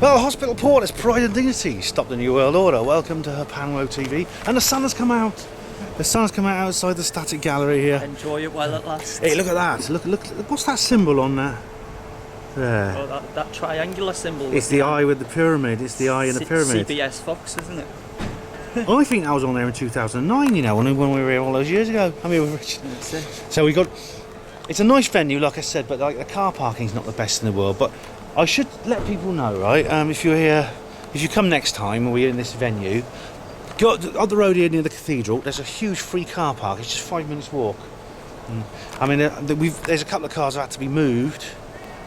Well, hospital porters, pride and dignity, stop the New World Order. Welcome to HPANWO TV. And the sun has come out. The sun's come out outside the static gallery here. Enjoy it while it lasts. Hey, look at that. Look, what's that symbol on there? There. Oh, that triangular symbol. It's the eye with the pyramid. It's the eye in the pyramid. CBS Fox, isn't it? I think that was on there in 2009, you know, when we were here all those years ago. I mean, so we got... It's a nice venue, like I said, but like the car parking's not the best in the world. But I should let people know, right? If you're here, if you come next time, we're in this venue, go up the road here near the cathedral. There's a huge free car park. It's just 5 minutes walk. I mean, there's a couple of cars that had to be moved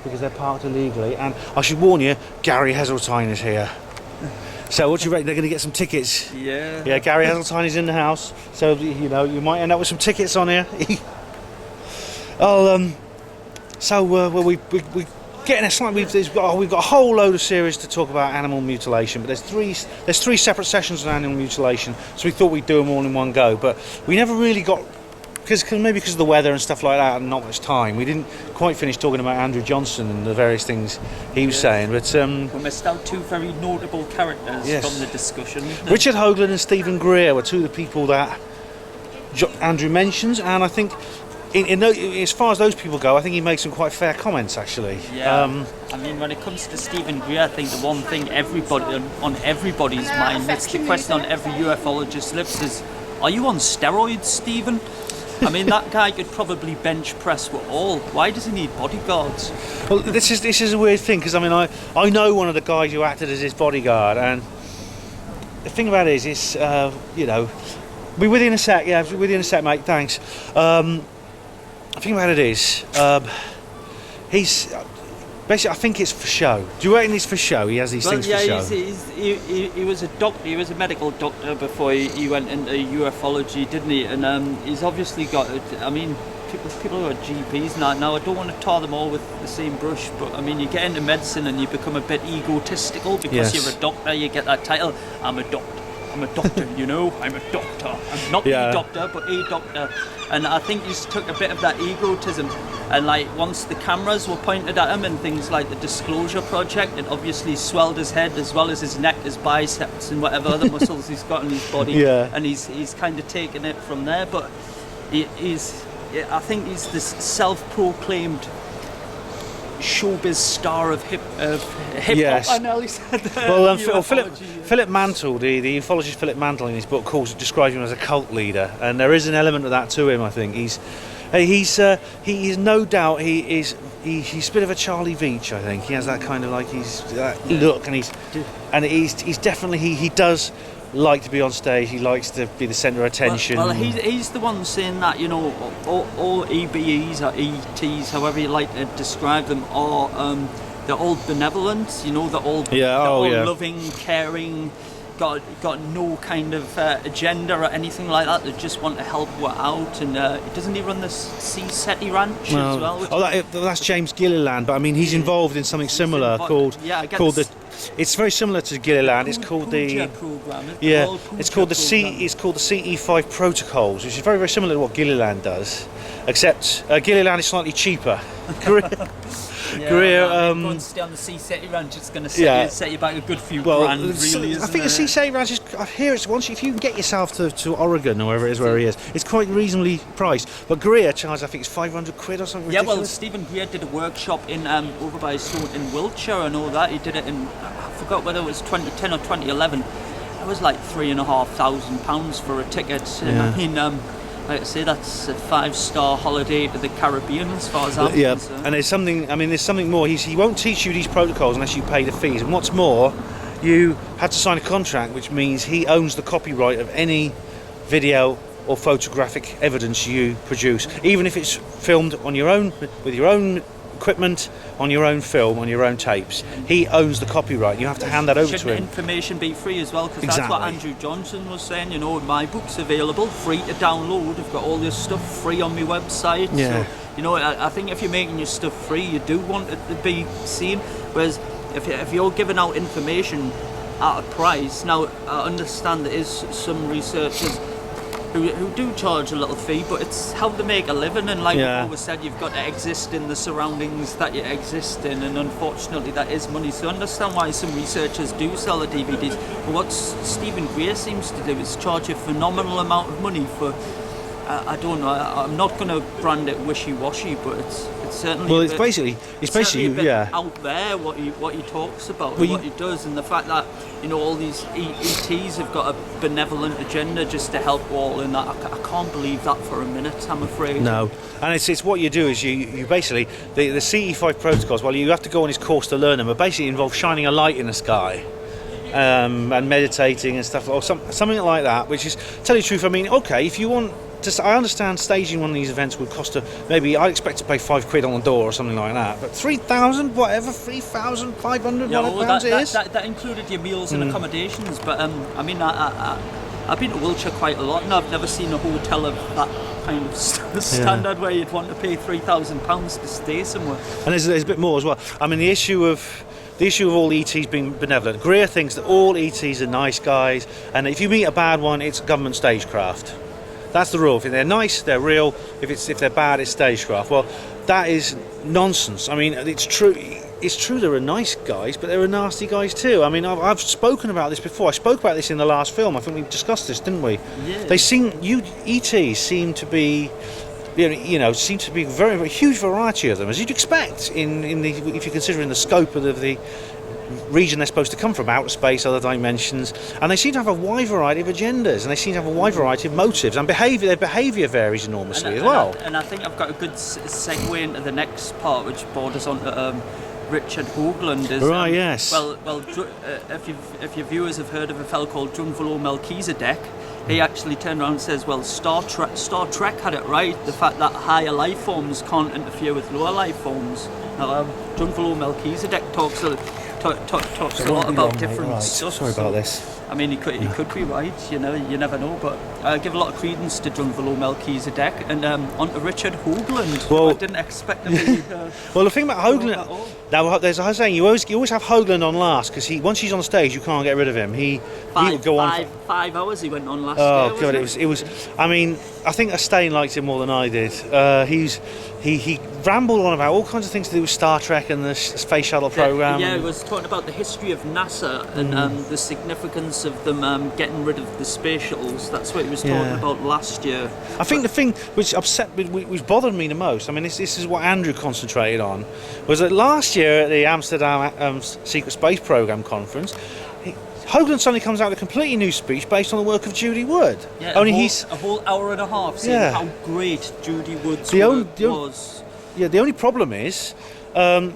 because they're parked illegally. And I should warn you, Gary Heseltine is here. So what do you reckon? They're going to get some tickets. Yeah. Yeah, Gary Heseltine is in the house, so you know you might end up with some tickets on here. Well, we're getting a slightly. We've got a whole load of series to talk about animal mutilation, but there's three separate sessions on animal mutilation, so we thought we'd do them all in one go, but we never really got. Maybe because of the weather and stuff like that and not much time, we didn't quite finish talking about Andrew Johnson and the various things he was saying. But we missed out two very notable characters from the discussion. Richard Hoagland and Stephen Greer were two of the people that Andrew mentions, and I think as far as those people go, I think he made some quite fair comments actually. Yeah. I mean, when it comes to Stephen Greer, I think the one thing on everybody's mind, it's the question on every ufologist's lips is, are you on steroids, Stephen? I mean, that guy could probably bench press with all. Why does he need bodyguards? Well, this is a weird thing, because I mean, I know one of the guys who acted as his bodyguard, and the thing about it is, you know, be with you in a sec. Yeah, be with you in a sec, mate. Thanks. The thing about it is, he's basically, I think it's for show. Do you reckon it's for show? He has these things for show. He was a doctor. He was a medical doctor before he went into ufology, didn't he? And he's obviously got. I mean, people who are GPs now. Now I don't want to tar them all with the same brush, but I mean, you get into medicine and you become a bit egotistical because you're a doctor. You get that title. I'm a doctor, you know. I'm a doctor. I'm not the doctor, but a doctor. And I think he's took a bit of that egotism. And like once the cameras were pointed at him and things like the Disclosure Project, it obviously swelled his head as well as his neck, his biceps, and whatever other muscles he's got in his body. Yeah. And he's kind of taken it from there. But I think he's this self-proclaimed showbiz star of hip hop. I nearly said that. Well, Philip Mantle, the ufologist Philip Mantle, in his book describes him as a cult leader, and there is an element of that to him. I think he is no doubt he's a bit of a Charlie Veitch. I think he has that kind of like look, and he's definitely he does like to be on stage. He likes to be the centre of attention. Well, he's the one saying that, you know, all EBEs or ETs, however you like to describe them, are they're all benevolent. You know, they're all loving, caring. Got no kind of agenda or anything like that. They just want to help you out. And doesn't he run the CTD ranch as well? That's James Gilliland, but I mean he's involved in something similar called it's very similar to Gilliland. It's called the program. It's called the CE5 protocols, which is very, very similar to what Gilliland does, except Gilliland is slightly cheaper. Greer, go and stay on the CTD ranch. It's going to set you back a good few grand, really. Isn't I think the CTD ranch is here. It's if you can get yourself to Oregon or wherever it is where he is, it's quite reasonably priced. But Greer charges, I think, it's £500 or something. Yeah, ridiculous. well, Stephen Greer did a workshop in over by Stone in Wiltshire. I know that he did it in. I forgot whether it was 2010 or 2011. It was like £3,500 for a ticket. Yeah. I mean, like I say, that's a 5-star holiday to the Caribbean as far as I'm concerned. And there's something more. He won't teach you these protocols unless you pay the fees. And what's more, you had to sign a contract, which means he owns the copyright of any video or photographic evidence you produce, even if it's filmed on your own, with your own equipment, on your own film, on your own tapes. He owns the copyright. You have to hand that over to him. Shouldn't information be free as well? Because that's what Andrew Johnson was saying. You know, my book's available, free to download. I've got all this stuff free on my website. Yeah. So, you know, I think if you're making your stuff free, you do want it to be seen. Whereas if you're giving out information at a price, now I understand there is some researchers who do charge a little fee, but it's how they make a living, and like Yeah. we've always said, you've got to exist in the surroundings that you exist in, and unfortunately that is money. So I understand why some researchers do sell the DVDs, but what Stephen Gray seems to do is charge a phenomenal amount of money for, I don't know, I'm not going to brand it wishy-washy, but it's certainly Well, a it's bit- basically certainly a bit yeah. out there what he talks about Well, and what he does, and the fact that all these ETs have got a benevolent agenda just to help all, and that I can't believe that for a minute, I'm afraid. No, and it's what you do is you basically the CE5 protocols. Well, you have to go on his course to learn them, but basically involve shining a light in the sky. And meditating and stuff, or something like that. Which is, tell you the truth, I mean, okay, if you want to, I understand staging one of these events would cost maybe I'd expect to pay £5 on the door or something like that. But 3,000, whatever, 3,500, Yeah, whatever well, pounds it is. that included your meals and accommodations, but I mean, I've been to Wiltshire quite a lot, and I've never seen a hotel of that kind of standard where you'd want to pay £3,000 to stay somewhere. And there's a bit more as well. I mean, the issue of all ETs being benevolent. Greer thinks that all ETs are nice guys, and if you meet a bad one, it's government stagecraft. That's the rule. If they're nice, they're real. If they're bad, it's stagecraft. Well, that is nonsense. I mean, it's true. It's true there are nice guys, but there are nasty guys too. I mean, I've spoken about this before. I spoke about this in the last film. I think we discussed this, didn't we? Yeah. ETs seem to be. Seem to be very, very huge variety of them, as you'd expect if you consider in the scope of the region they're supposed to come from, outer space, other dimensions, and they seem to have a wide variety of agendas, and they seem to have a wide variety of motives, and behaviour. Their behaviour varies enormously as well. And I think I've got a good segue into the next part, which borders on Richard Hoagland. Right, yes. Well, if your viewers have heard of a fellow called Drunvalo Melchizedek, he actually turned around and says, well, Star Trek had it right, the fact that higher life forms can't interfere with lower life forms. Now, Drunvalo Melchizedek talks a lot about different stuff. Sorry about this. I mean, he could be right, you never know, but I give a lot of credence to Drunvalo Melchizedek, and on to Richard Hoagland. Well, I didn't expect him to be... well, the thing about Hoagland... Now, there's a saying, you always have Hoagland on last, because once he's on stage, you can't get rid of him. He would go on... 5 hours he went on last Oh, year, God, it was... I mean, I think Astain liked him more than I did. He rambled on about all kinds of things to do with Star Trek and the space shuttle program. Yeah, he was talking about the history of NASA and the significance of them getting rid of the space shuttles. That's what he was talking about last year. I think the thing which which bothered me the most, I mean, this is what Andrew concentrated on, was that last year at the Amsterdam Secret Space Program conference, Hoagland suddenly comes out with a completely new speech based on the work of Judy Wood. Yeah, a whole hour and a half saying how great Judy Wood's work was. Yeah, the only problem is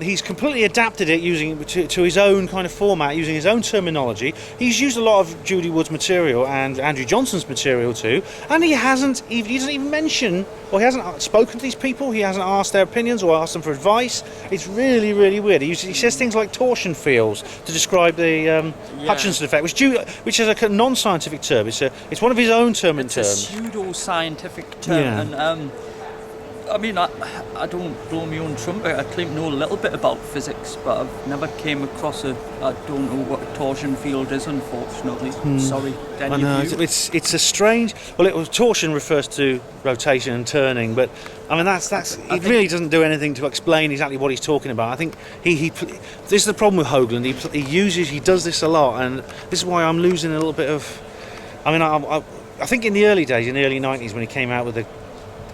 he's completely adapted it using to his own kind of format, using his own terminology. He's used a lot of Judy Wood's material and Andrew Johnson's material too, and he doesn't even mention, or he hasn't spoken to these people. He hasn't asked their opinions or asked them for advice. It's really, really weird. He says things like torsion fields to describe the Hutchinson effect, which is a non-scientific term. It's one of his own terms. It's a pseudo-scientific term, and I mean, I don't blow my own trumpet. I claim to know a little bit about physics, but I've never came across I don't know what a torsion field is, unfortunately. Sorry, I know, it's a strange... Well, torsion refers to rotation and turning, but I mean, it really doesn't do anything to explain exactly what he's talking about. I think this is the problem with Hoagland. He does this a lot, and this is why I'm losing a little bit of... I mean, I think in the early days, in the early 90s, when he came out with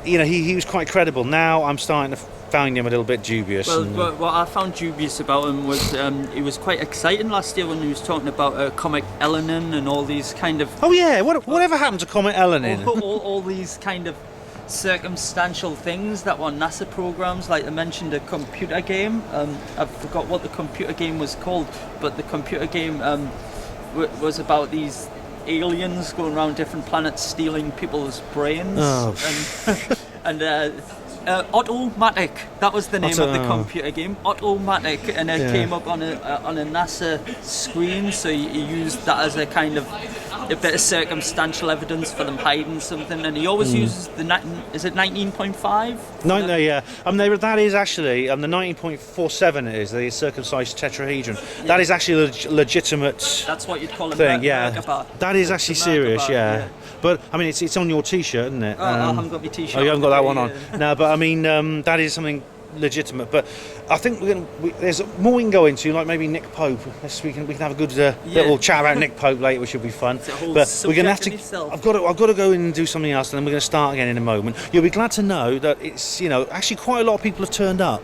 he was quite credible. Now I'm starting to find him a little bit dubious. Well, what I found dubious about him was he was quite exciting last year when he was talking about Comet Elenin and all these kind of... Oh yeah, whatever happened to Comet Elenin? all these kind of circumstantial things that were NASA programs, like I mentioned a computer game. I forgot what the computer game was called, but the computer game was about these aliens going around different planets stealing people's brains, and Automatic. That was the name of the Auto- computer game. Automatic, and it Yeah. came up on a NASA screen. So you used that as a kind of a bit of circumstantial evidence for them hiding something. And he always uses is it 19.5? No, yeah. That is actually the 19.47. It is the circumcised tetrahedron. That is actually a legitimate That's what you'd call a thing. Yeah, Merkabah. that is The actually serious. Merkabah, Yeah. But I mean, it's on your T-shirt, isn't it? Oh, I haven't got my T-shirt. Oh, you haven't got that one on. Yeah. No, but I mean, that is something legitimate. But I think there's more we can go into, like maybe Nick Pope. We can have a good little chat about Nick Pope later, which will be fun. It's a whole But we're gonna have subject to. in itself. I've got to go and do something else, and then we're going to start again in a moment. You'll be glad to know that it's actually quite a lot of people have turned up.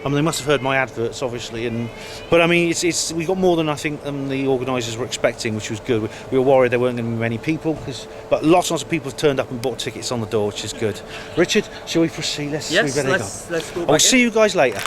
I mean, they must have heard my adverts, obviously, but I mean, we got more than I think the organisers were expecting, which was good. We were worried there weren't going to be many people, but lots of people have turned up and bought tickets on the door, which is good. Richard, shall we proceed? Yes, let's go. I'll see you guys later.